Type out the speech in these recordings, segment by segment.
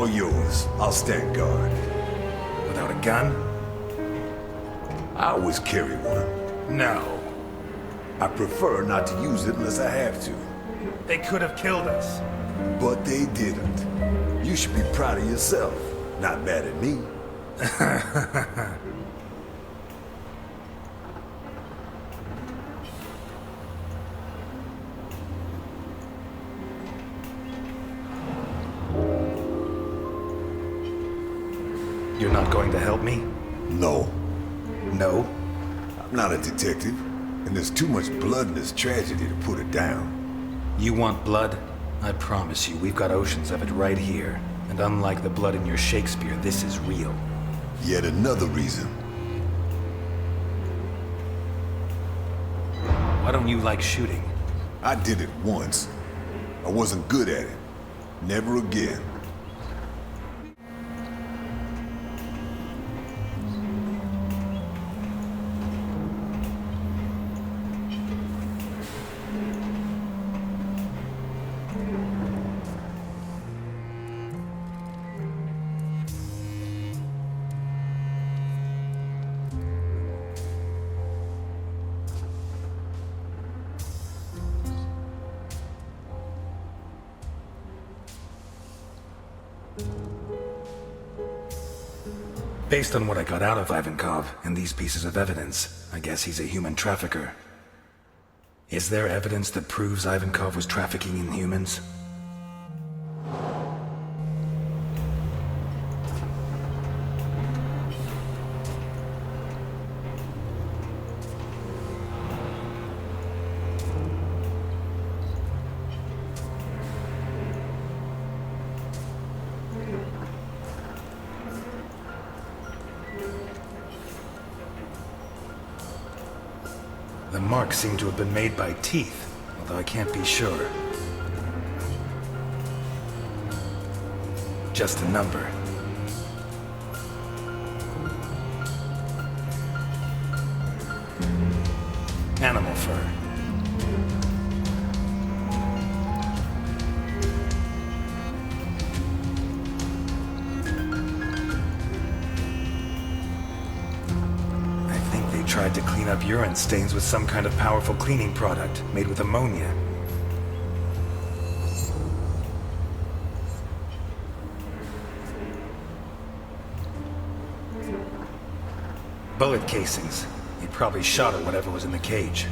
All yours. I'll stand guard. Without a gun? I always carry one. No. I prefer not to use it unless I have to. They could have killed us. But they didn't. You should be proud of yourself, not mad at me. You're not going to help me? No. No? I'm not a detective, and there's too much blood in this tragedy to put it down. You want blood? I promise you, we've got oceans of it right here. And unlike the blood in your Shakespeare, this is real. Yet another reason. Why don't you like shooting? I did it once. I wasn't good at it. Never again. Based on what I got out of Ivankov and these pieces of evidence, I guess he's a human trafficker. Is there evidence that proves Ivankov was trafficking in humans? The marks seem to have been made by teeth, although I can't be sure. Just a number. Animal fur. Tried to clean up urine stains with some kind of powerful cleaning product made with ammonia. Bullet casings. He probably shot at whatever was in the cage.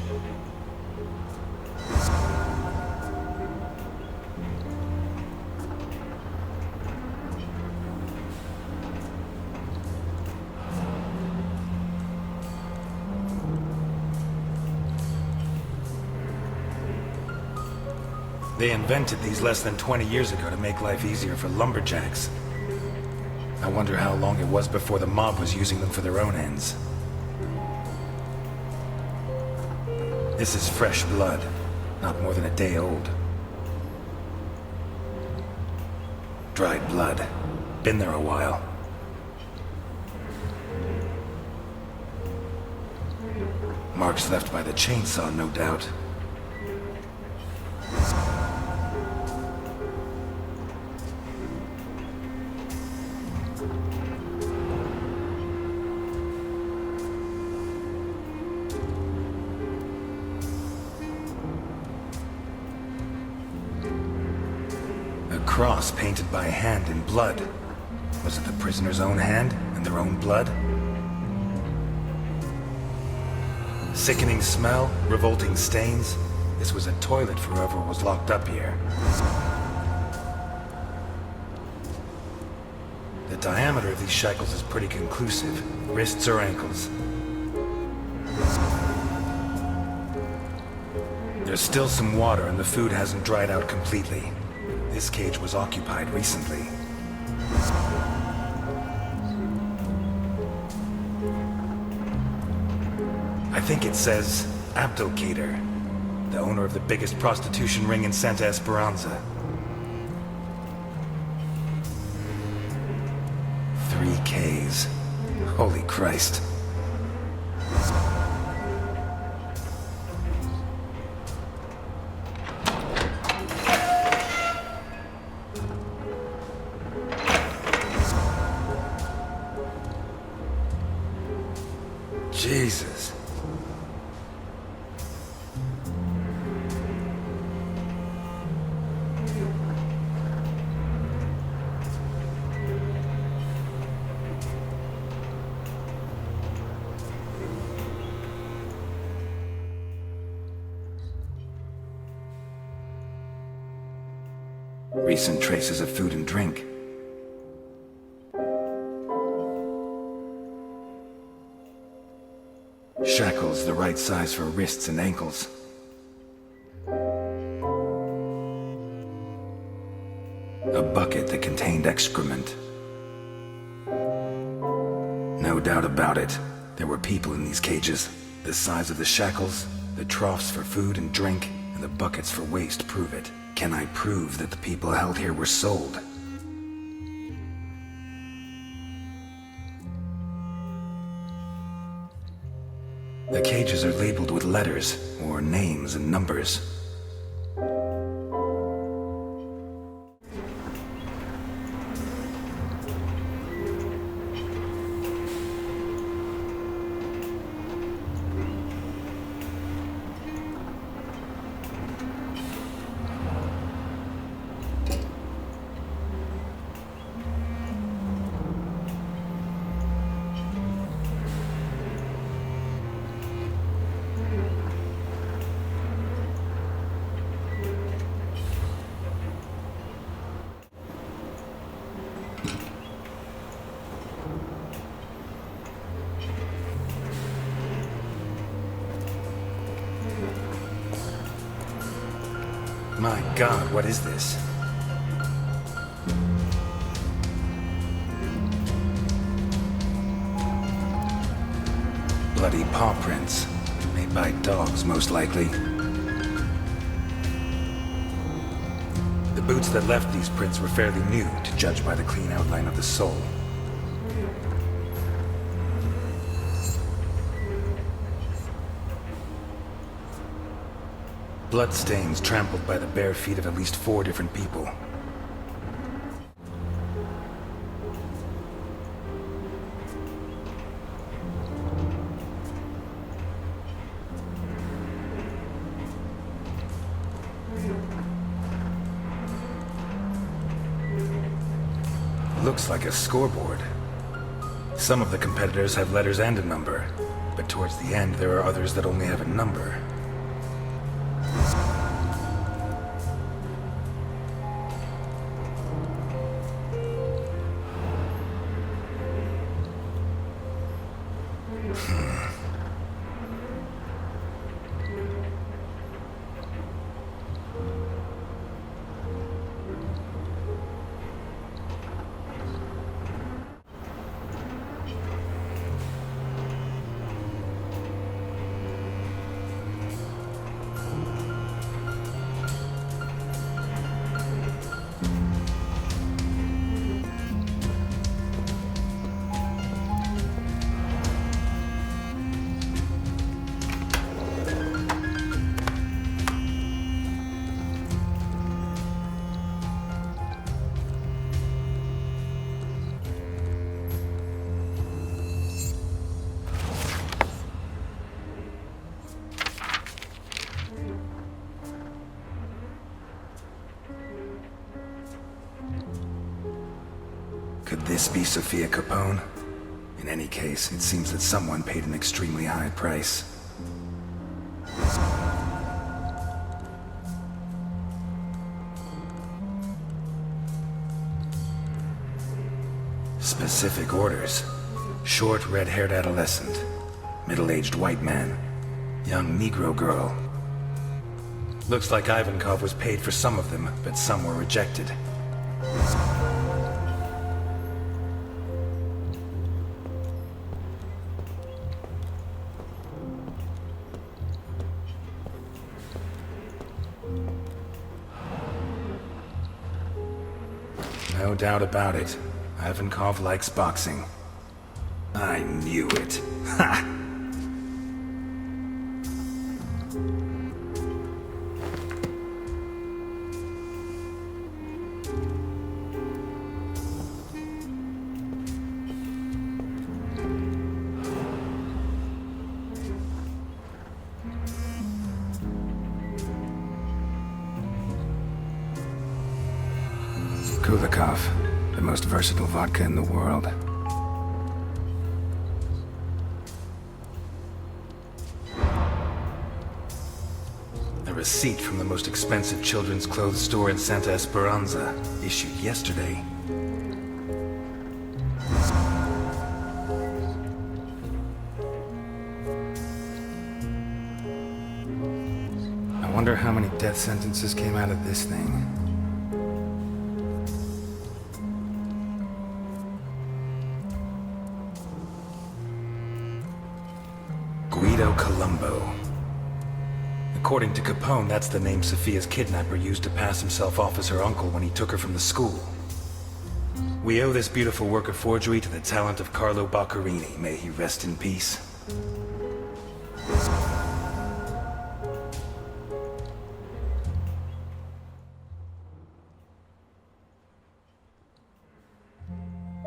They invented these less than 20 years ago to make life easier for lumberjacks. I wonder how long it was before the mob was using them for their own ends. This is fresh blood, not more than a day old. Dried blood. Been there a while. Marks left by the chainsaw, no doubt. Cross painted by hand in blood. Was it the prisoner's own hand and their own blood? Sickening smell, revolting stains. This was a toilet for whoever was locked up here. The diameter of these shackles is pretty conclusive. Wrists or ankles. There's still some water and the food hasn't dried out completely. This cage was occupied recently. I think it says Abdelkader, the owner of the biggest prostitution ring in Santa Esperanza. 3 Ks. Holy Christ. Jesus. Recent traces of food and drink. Shackles the right size for wrists and ankles. A bucket that contained excrement. No doubt about it, there were people in these cages. The size of the shackles, the troughs for food and drink, and the buckets for waste prove it. Can I prove that the people held here were sold? The cages are labeled with letters, or names and numbers. My God, what is this? Bloody paw prints, made by dogs most likely. The boots that left these prints were fairly new, to judge by the clean outline of the sole. Bloodstains trampled by the bare feet of at least 4 different people. Looks like a scoreboard. Some of the competitors have letters and a number, but towards the end there are others that only have a number. Could this be Sophia Capone? In any case, it seems that someone paid an extremely high price. Specific orders. Short, red-haired adolescent. Middle-aged white man. Young Negro girl. Looks like Ivankov was paid for some of them, but some were rejected. No doubt about it. Ivankov likes boxing. I knew it. Ha! Kulikov, the most versatile vodka in the world. A receipt from the most expensive children's clothes store in Santa Esperanza, issued yesterday. I wonder how many death sentences came out of this thing. Colombo. According to Capone, that's the name Sophia's kidnapper used to pass himself off as her uncle when he took her from the school. We owe this beautiful work of forgery to the talent of Carlo Boccherini. May he rest in peace.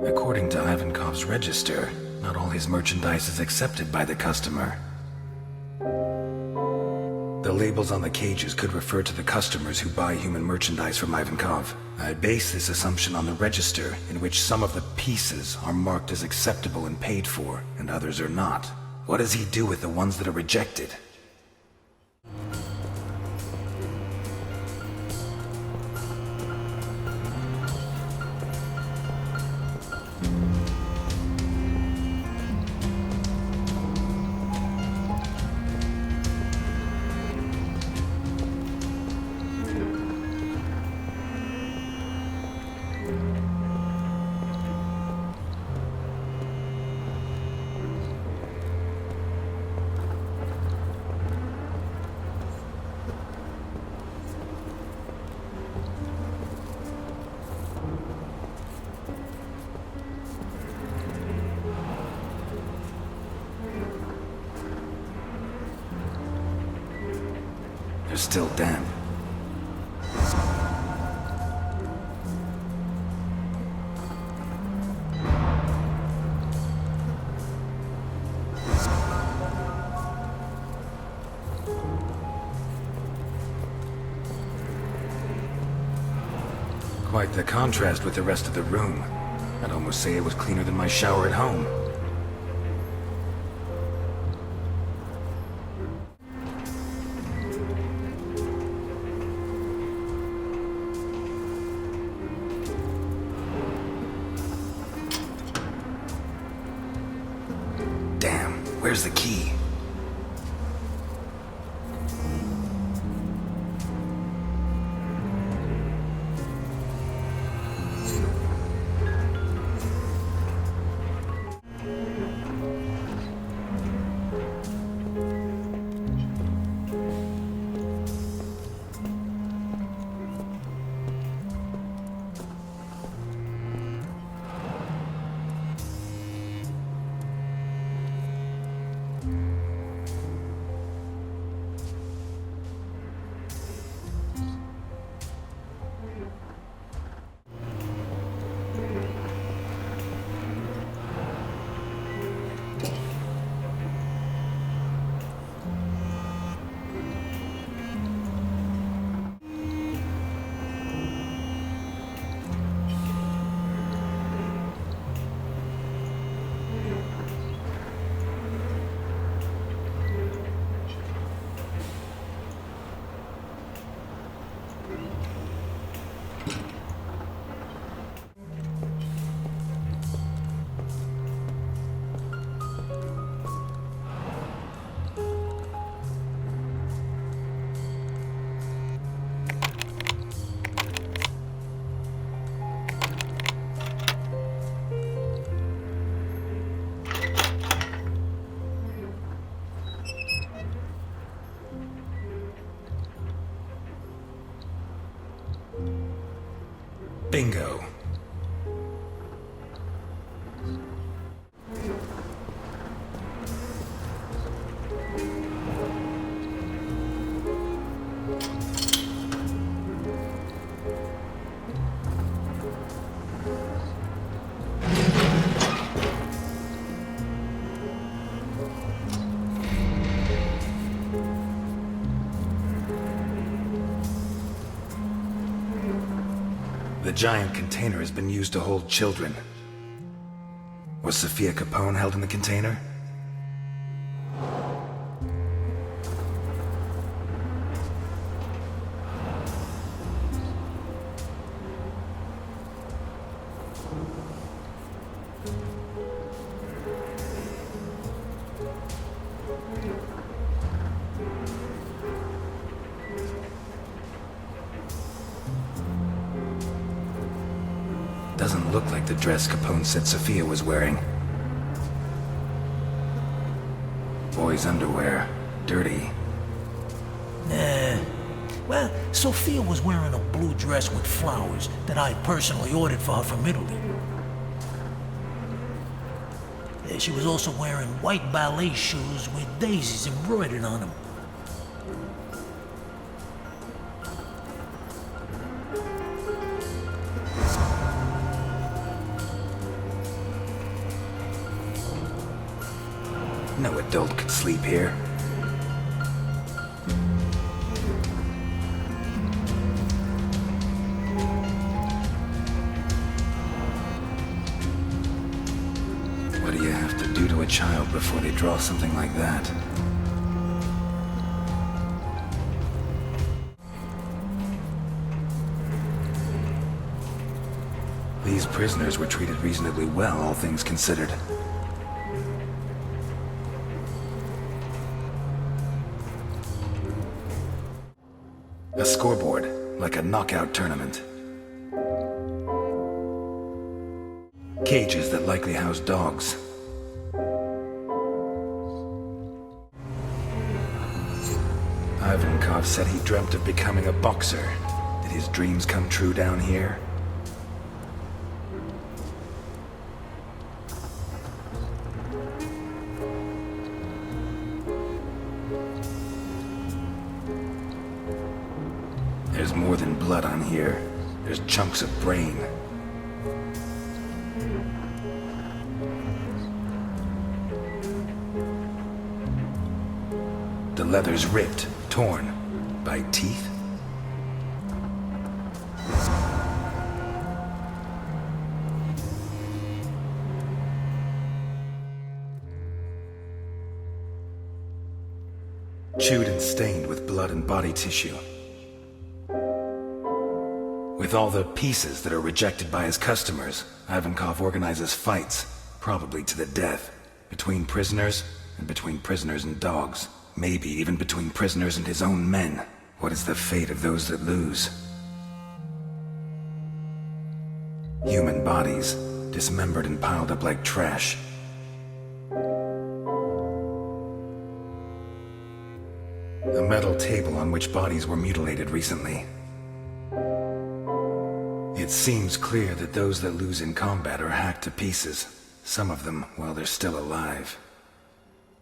According to Ivankov's register, not all his merchandise is accepted by the customer. The labels on the cages could refer to the customers who buy human merchandise from Ivankov. I base this assumption on the register, in which some of the pieces are marked as acceptable and paid for, and others are not. What does he do with the ones that are rejected? They're still damp. Quite the contrast with the rest of the room. I'd almost say it was cleaner than my shower at home. Where's the key? Bingo. The giant container has been used to hold children. Was Sophia Capone held in the container? Doesn't look like the dress Capone said Sophia was wearing. Boy's underwear. Dirty. Well, Sophia was wearing a blue dress with flowers that I personally ordered for her from Italy. She was also wearing white ballet shoes with daisies embroidered on them. No adult could sleep here. What do you have to do to a child before they draw something like that? These prisoners were treated reasonably well, all things considered. A scoreboard, like a knockout tournament. Cages that likely house dogs. Ivankov said he dreamt of becoming a boxer. Did his dreams come true down here? There's more than blood on here. There's chunks of brain. The leather's ripped, torn. By teeth? Chewed and stained with blood and body tissue. With all the pieces that are rejected by his customers, Ivankov organizes fights, probably to the death, between prisoners and between prisoners and dogs. Maybe even between prisoners and his own men. What is the fate of those that lose? Human bodies, dismembered and piled up like trash. A metal table on which bodies were mutilated recently. It seems clear that those that lose in combat are hacked to pieces. Some of them while they're still alive.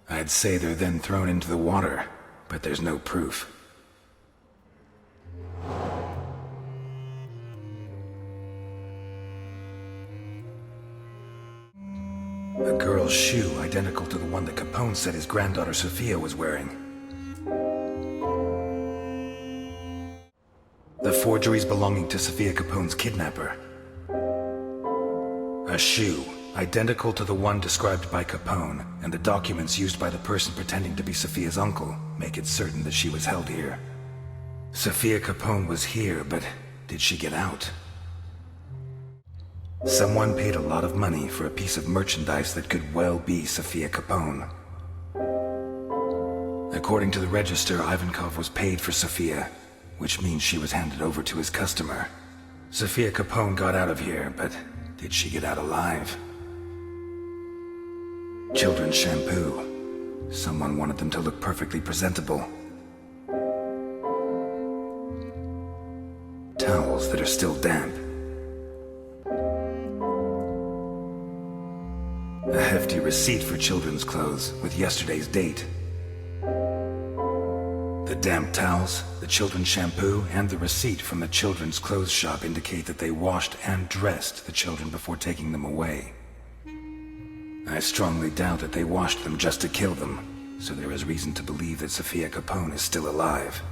I'd say they're then thrown into the water, but there's no proof. A girl's shoe identical to the one that Capone said his granddaughter Sophia was wearing. The forgeries belonging to Sophia Capone's kidnapper. A shoe, identical to the one described by Capone, and the documents used by the person pretending to be Sophia's uncle make it certain that she was held here. Sophia Capone was here, but did she get out? Someone paid a lot of money for a piece of merchandise that could well be Sophia Capone. According to the register, Ivankov was paid for Sophia, which means she was handed over to his customer. Sophia Capone got out of here, but did she get out alive? Children's shampoo. Someone wanted them to look perfectly presentable. Towels that are still damp. A hefty receipt for children's clothes with yesterday's date. The damp towels, the children's shampoo, and the receipt from the children's clothes shop indicate that they washed and dressed the children before taking them away. I strongly doubt that they washed them just to kill them, so there is reason to believe that Sophia Capone is still alive.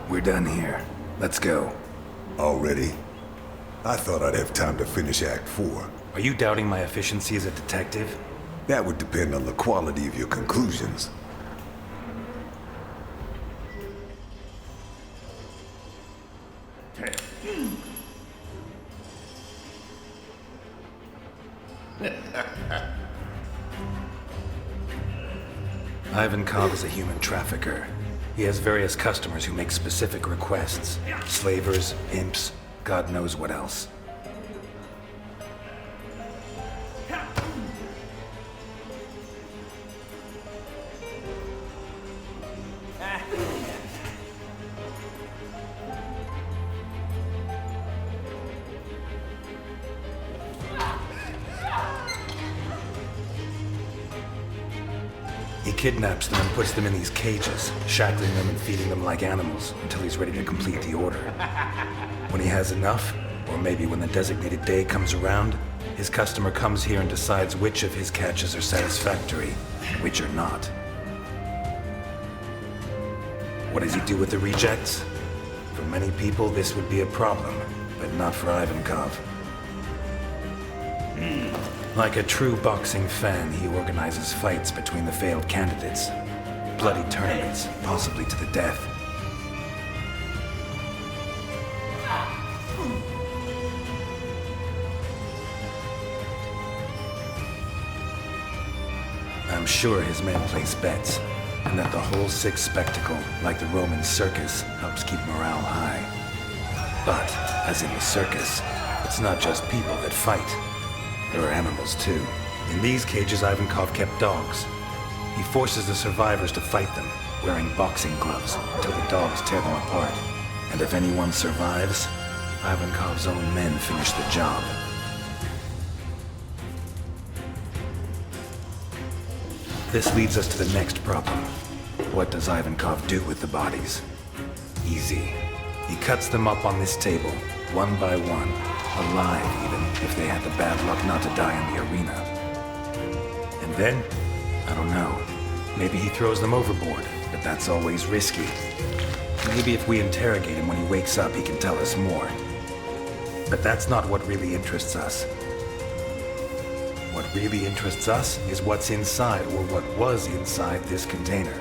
We're done here. Let's go. Already? I thought I'd have time to finish Act 4. Are you doubting my efficiency as a detective? That would depend on the quality of your conclusions. Ivankov is a human trafficker. He has various customers who make specific requests. Slavers, imps, God knows what else. He kidnaps them and puts them in these cages, shackling them and feeding them like animals until he's ready to complete the order. When he has enough, or maybe when the designated day comes around, his customer comes here and decides which of his catches are satisfactory and which are not. What does he do with the rejects? For many people, this would be a problem, but not for Ivankov. Like a true boxing fan, he organizes fights between the failed candidates. Bloody tournaments, possibly to the death. I'm sure his men place bets, and that the whole sick spectacle, like the Roman circus, helps keep morale high. But, as in the circus, it's not just people that fight. There are animals too. In these cages, Ivankov kept dogs. He forces the survivors to fight them, wearing boxing gloves, until the dogs tear them apart. And if anyone survives, Ivankov's own men finish the job. This leads us to the next problem. What does Ivankov do with the bodies? Easy. He cuts them up on this table, one by one. Alive, even, if they had the bad luck not to die in the arena. And then, I don't know. Maybe he throws them overboard, but that's always risky. Maybe if we interrogate him when he wakes up, he can tell us more. But that's not what really interests us. What really interests us is what's inside, or what was inside this container.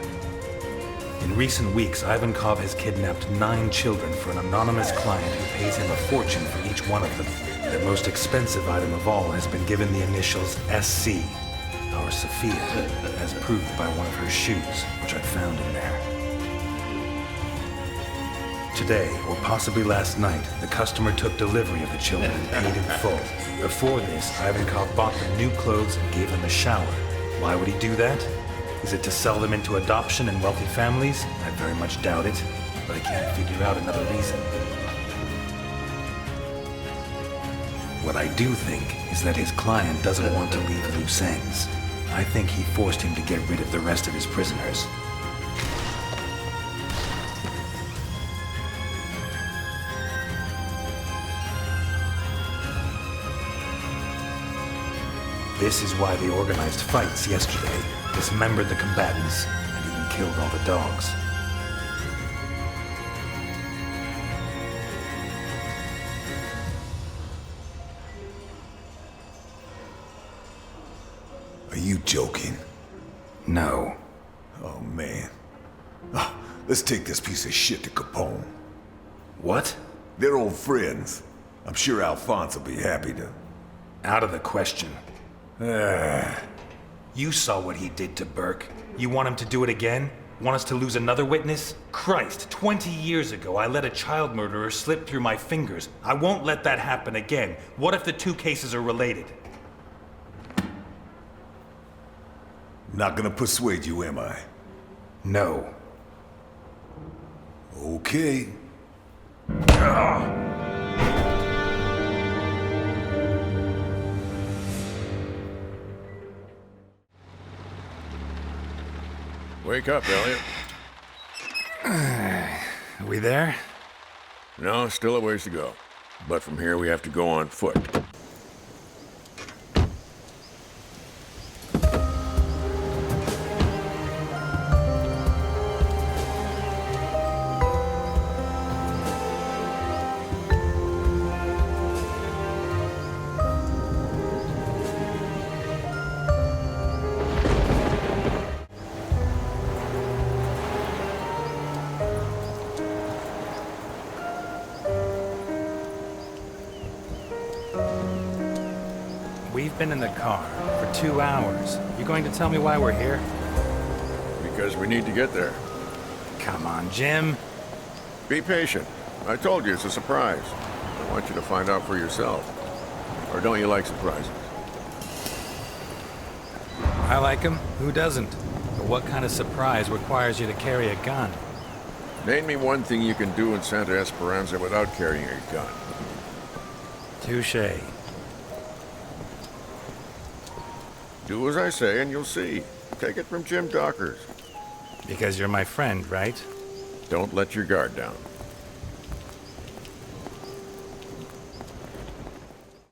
In recent weeks, Ivankov has kidnapped 9 children for an anonymous client who pays him a fortune for each one of them. The most expensive item of all has been given the initials SC, or Sophia, as proved by one of her shoes, which I found in there. Today, or possibly last night, the customer took delivery of the children and paid in full. Before this, Ivankov bought them new clothes and gave them a shower. Why would he do that? Is it to sell them into adoption in wealthy families? I very much doubt it, but I can't figure out another reason. What I do think is that his client doesn't want to leave loose ends. I think he forced him to get rid of the rest of his prisoners. This is why they organized fights yesterday, dismembered the combatants, and even killed all the dogs. Are you joking? No. Oh, man. Let's take this piece of shit to Capone. What? They're old friends. I'm sure Alphonse will be happy to. Out of the question. You saw what he did to Burke. You want him to do it again? Want us to lose another witness? Christ, 20 years ago I let a child murderer slip through my fingers. I won't let that happen again. What if the two cases are related? Not gonna persuade you, am I? No. Okay. Wake up, Eliot. Are we there? No, still a ways to go. But from here we have to go on foot. We've been in the car for 2 hours. You going to tell me why we're here? Because we need to get there. Come on, Jim. Be patient. I told you it's a surprise. I want you to find out for yourself. Or don't you like surprises? I like him. Who doesn't? But what kind of surprise requires you to carry a gun? Name me one thing you can do in Santa Esperanza without carrying a gun. Touché. Do as I say and you'll see. Take it from Jim Dockers. Because you're my friend, right? Don't let your guard down.